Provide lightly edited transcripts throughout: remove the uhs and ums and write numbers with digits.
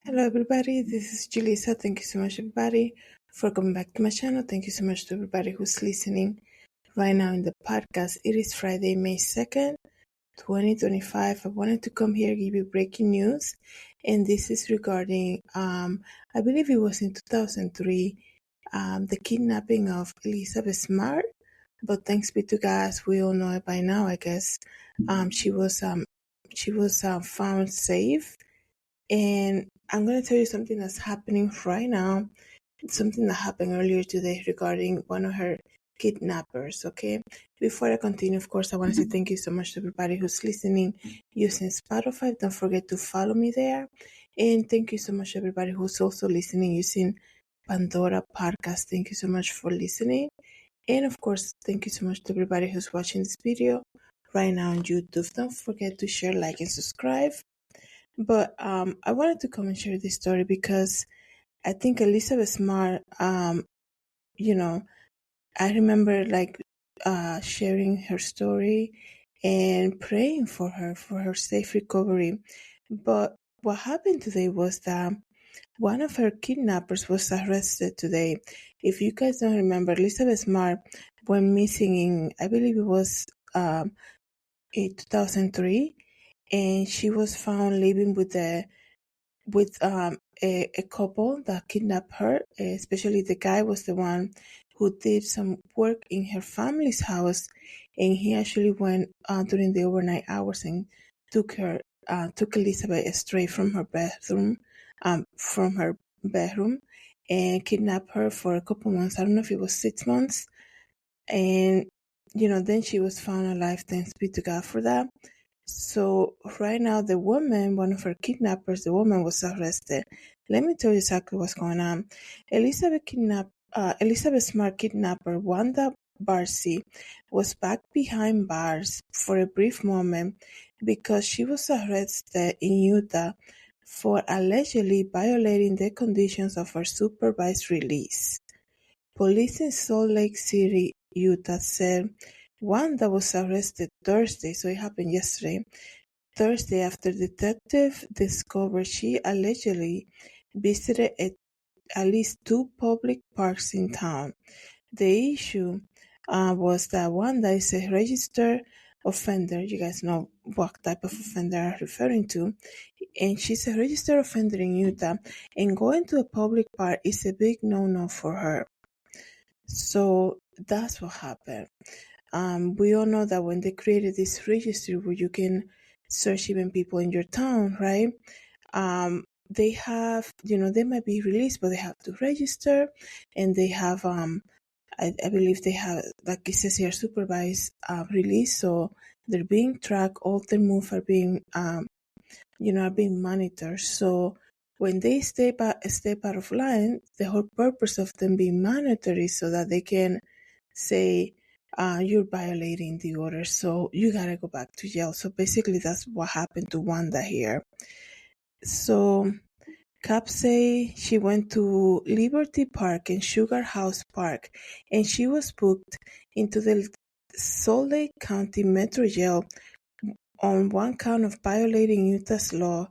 Hello everybody, this is Julissa. Thank you so much everybody for coming back to my channel. Thank you so much to everybody who's listening right now in the podcast. It is Friday, May 2nd, 2025. I wanted to come here give you breaking news, and this is regarding I believe it was in 2003, the kidnapping of Elizabeth Smart. But thanks be to God, we all know it by now, I guess. She was found safe, and I'm going to tell you something that's happening right now. It's something that happened earlier today regarding one of her kidnappers, okay? Before I continue, of course, I want to say thank you so much to everybody who's listening using Spotify. Don't forget to follow me there. And thank you so much everybody who's also listening using Pandora Podcast. Thank you so much for listening. And of course, thank you so much to everybody who's watching this video right now on YouTube. Don't forget to share, like, and subscribe. But I wanted to come and share this story because I think Elizabeth Smart, you know, I remember sharing her story and praying for her safe recovery. But what happened today was that one of her kidnappers was arrested today. If you guys don't remember, Elizabeth Smart went missing in, I believe it was in 2003, and she was found living with a couple that kidnapped her. Especially the guy was the one who did some work in her family's house, and he actually went during the overnight hours and took Elizabeth straight from her bedroom, and kidnapped her for a couple months. I don't know if it was 6 months, and then she was found alive. Thanks be to God for that. So right now, the woman, one of her kidnappers, the woman was arrested. Let me tell you exactly what's going on. Elizabeth Smart kidnapper Wanda Barcy was back behind bars for a brief moment because she was arrested in Utah for allegedly violating the conditions of her supervised release. Police in Salt Lake City, Utah said Wanda was arrested Thursday, so it happened yesterday, Thursday after detectives discovered she allegedly visited at least two public parks in town. The issue was that Wanda is a registered offender. You guys know what type of offender I'm referring to. And she's a registered offender in Utah, and going to a public park is a big no-no for her. So that's what happened. We all know that when they created this registry where you can search even people in your town, right? They have, they might be released, but they have to register, and they have, I believe they have, like it says here, supervised release. So they're being tracked. All their moves are being, are being monitored. So when they step out of line, the whole purpose of them being monitored is so that they can say, you're violating the order, so you gotta go back to jail. So basically that's what happened to Wanda here. So cops say she went to Liberty Park and Sugar House Park, and she was booked into the Salt Lake County Metro Jail on one count of violating Utah's law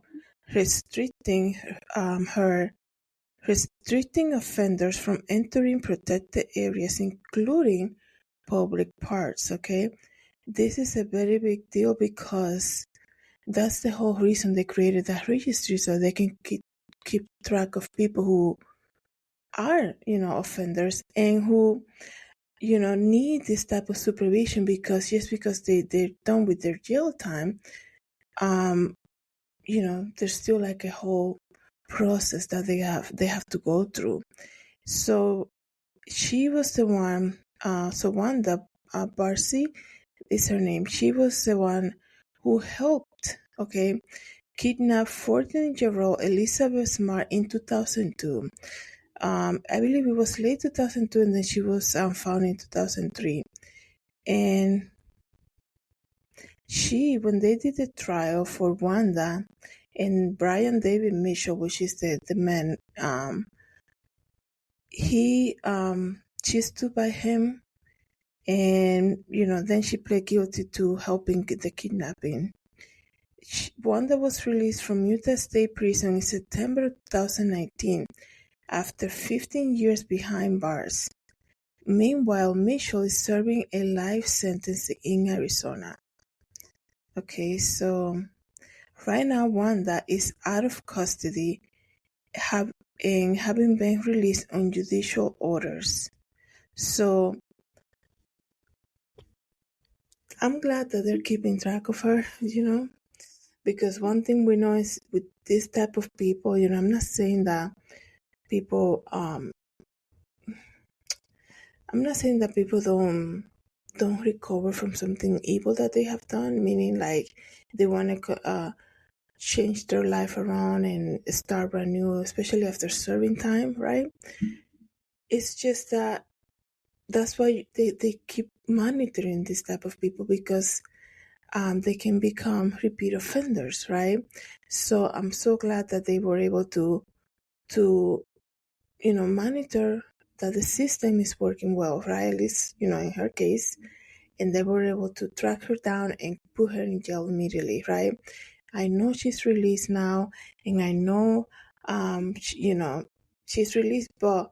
restricting offenders from entering protected areas, including public parks. Okay, this is a very big deal because that's the whole reason they created that registry, so they can keep track of people who are, offenders, and who, need this type of supervision, because just because they're done with their jail time, there's still like a whole process that they have to go through. So she was the one, so Wanda Barcy is her name. She was the one who helped, kidnap 14-year-old Elizabeth Smart in 2002. I believe it was late 2002, and then she was found in 2003. And when they did the trial for Wanda and Brian David Mitchell, which is the man, she stood by him, and then she pled guilty to helping the kidnapping. Wanda was released from Utah State Prison in September 2019 after 15 years behind bars. Meanwhile, Mitchell is serving a life sentence in Arizona. Okay, so right now Wanda is out of custody and having been released on judicial orders. So I'm glad that they're keeping track of her, because one thing we know is with this type of people, I'm not saying that people I'm not saying that people don't recover from something evil that they have done, meaning like they want to change their life around and start brand new, especially after serving time, right? It's just that that's why they keep monitoring this type of people, because they can become repeat offenders, right? So I'm so glad that they were able to monitor that the system is working well, right? At least, in her case, and they were able to track her down and put her in jail immediately, right? I know she's released now, and I know, she's released, but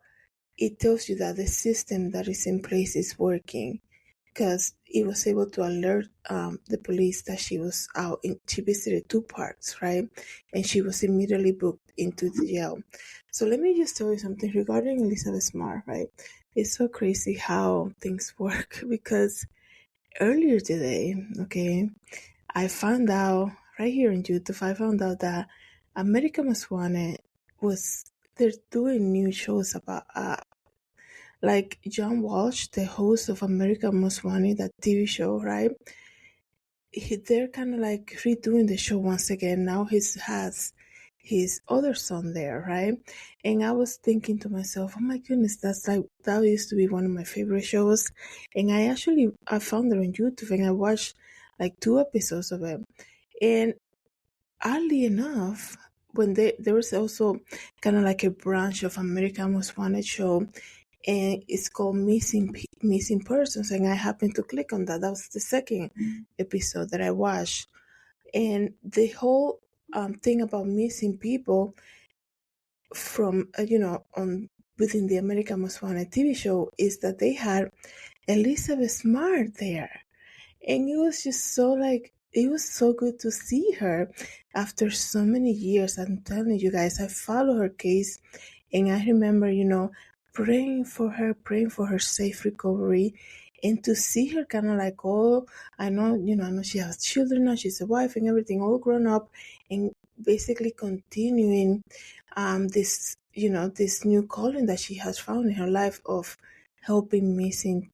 it tells you that the system that is in place is working, because it was able to alert the police that she was out. She visited two parks, right? And she was immediately booked into the jail. So let me just tell you something regarding Elizabeth Smart, right? It's so crazy how things work, because earlier today, okay, I found out right here in YouTube, I found out that America Most Wanted they're doing new shows about, like John Walsh, the host of America Most Wanted, that TV show, right? They're kind of like redoing the show once again. Now he has his other son there, right? And I was thinking to myself, oh my goodness, that used to be one of my favorite shows. And I found it on YouTube and I watched like 2 episodes of it. And oddly enough, when there was also kind of like a branch of American Most Wanted show, and it's called Missing Persons, and I happened to click on that. That was the second episode that I watched, and the whole thing about missing people from on within the American Most Wanted TV show is that they had Elizabeth Smart there. And it was just so like, it was so good to see her after so many years. I'm telling you guys, I follow her case, and I remember, praying for her safe recovery, and to see her kind of like all, I know she has children now, she's a wife and everything, all grown up, and basically continuing this new calling that she has found in her life of helping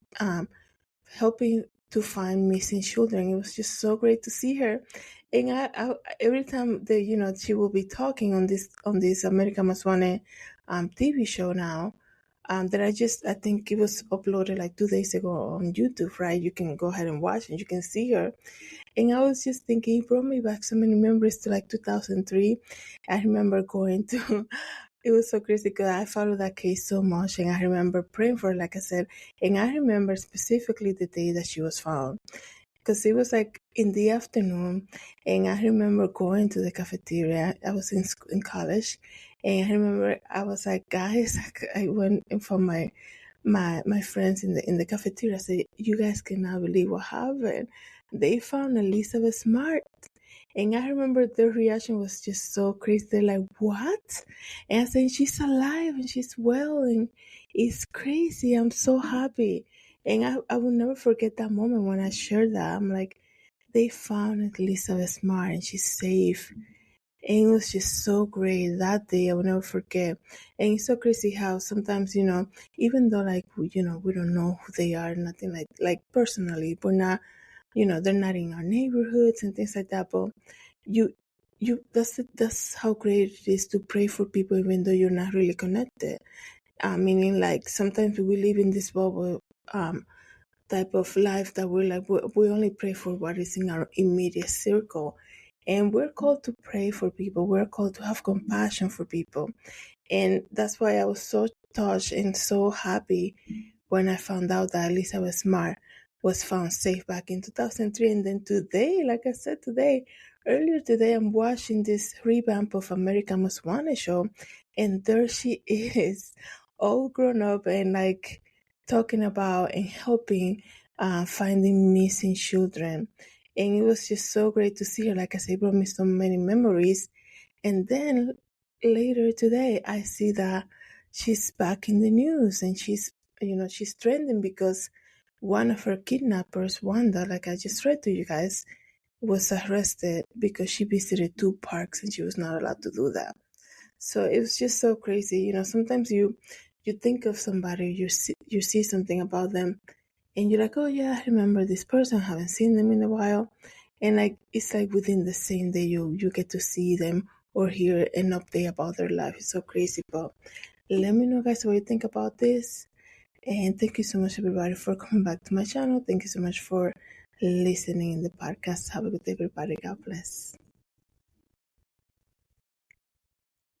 helping to find missing children. It was just so great to see her. And I every time that she will be talking on this American Most Wanted TV show now, that I think it was uploaded like 2 days ago on YouTube, right? You can go ahead and watch and you can see her. And I was just thinking, it brought me back so many memories to like 2003. I remember going to it was so crazy because I followed that case so much, and I remember praying for her, like I said, and I remember specifically the day that she was found, because it was like in the afternoon, and I remember going to the cafeteria. I was in college, and I remember I was like, guys, I went in for my friends in the cafeteria. I said, you guys cannot believe what happened. They found Elizabeth Smart. And I remember their reaction was just so crazy. They're like, what? And I said, she's alive and she's well, and it's crazy. I'm so happy. And I will never forget that moment when I shared that. I'm like, they found Elizabeth Smart and she's safe. And it was just so great that day. I will never forget. And it's so crazy how sometimes, even though like, we don't know who they are, nothing like personally, we're not, they're not in our neighborhoods and things like that. But you, that's how great it is to pray for people, even though you're not really connected. Meaning like sometimes we live in this bubble, type of life that we're like, we only pray for what is in our immediate circle. And we're called to pray for people. We're called to have compassion for people. And that's why I was so touched and so happy when I found out that Elizabeth Smart was found safe back in 2003. And then today, like I said, today, Earlier today, I'm watching this revamp of American Most Wanted show, and there she is, all grown up and like talking about and helping finding missing children. And it was just so great to see her. Like I said, it brought me so many memories. And then later today, I see that she's back in the news and she's trending because one of her kidnappers, Wanda, like I just read to you guys, was arrested because she visited two parks and she was not allowed to do that. So it was just so crazy. Sometimes you think of somebody, you see something about them, and you're like, oh yeah, I remember this person. I haven't seen them in a while, and like it's like within the same day you get to see them or hear an update about their life. It's so crazy. But let me know, guys, what you think about this. And thank you so much, everybody, for coming back to my channel. Thank you so much for listening in the podcast. Have a good day, everybody. God bless.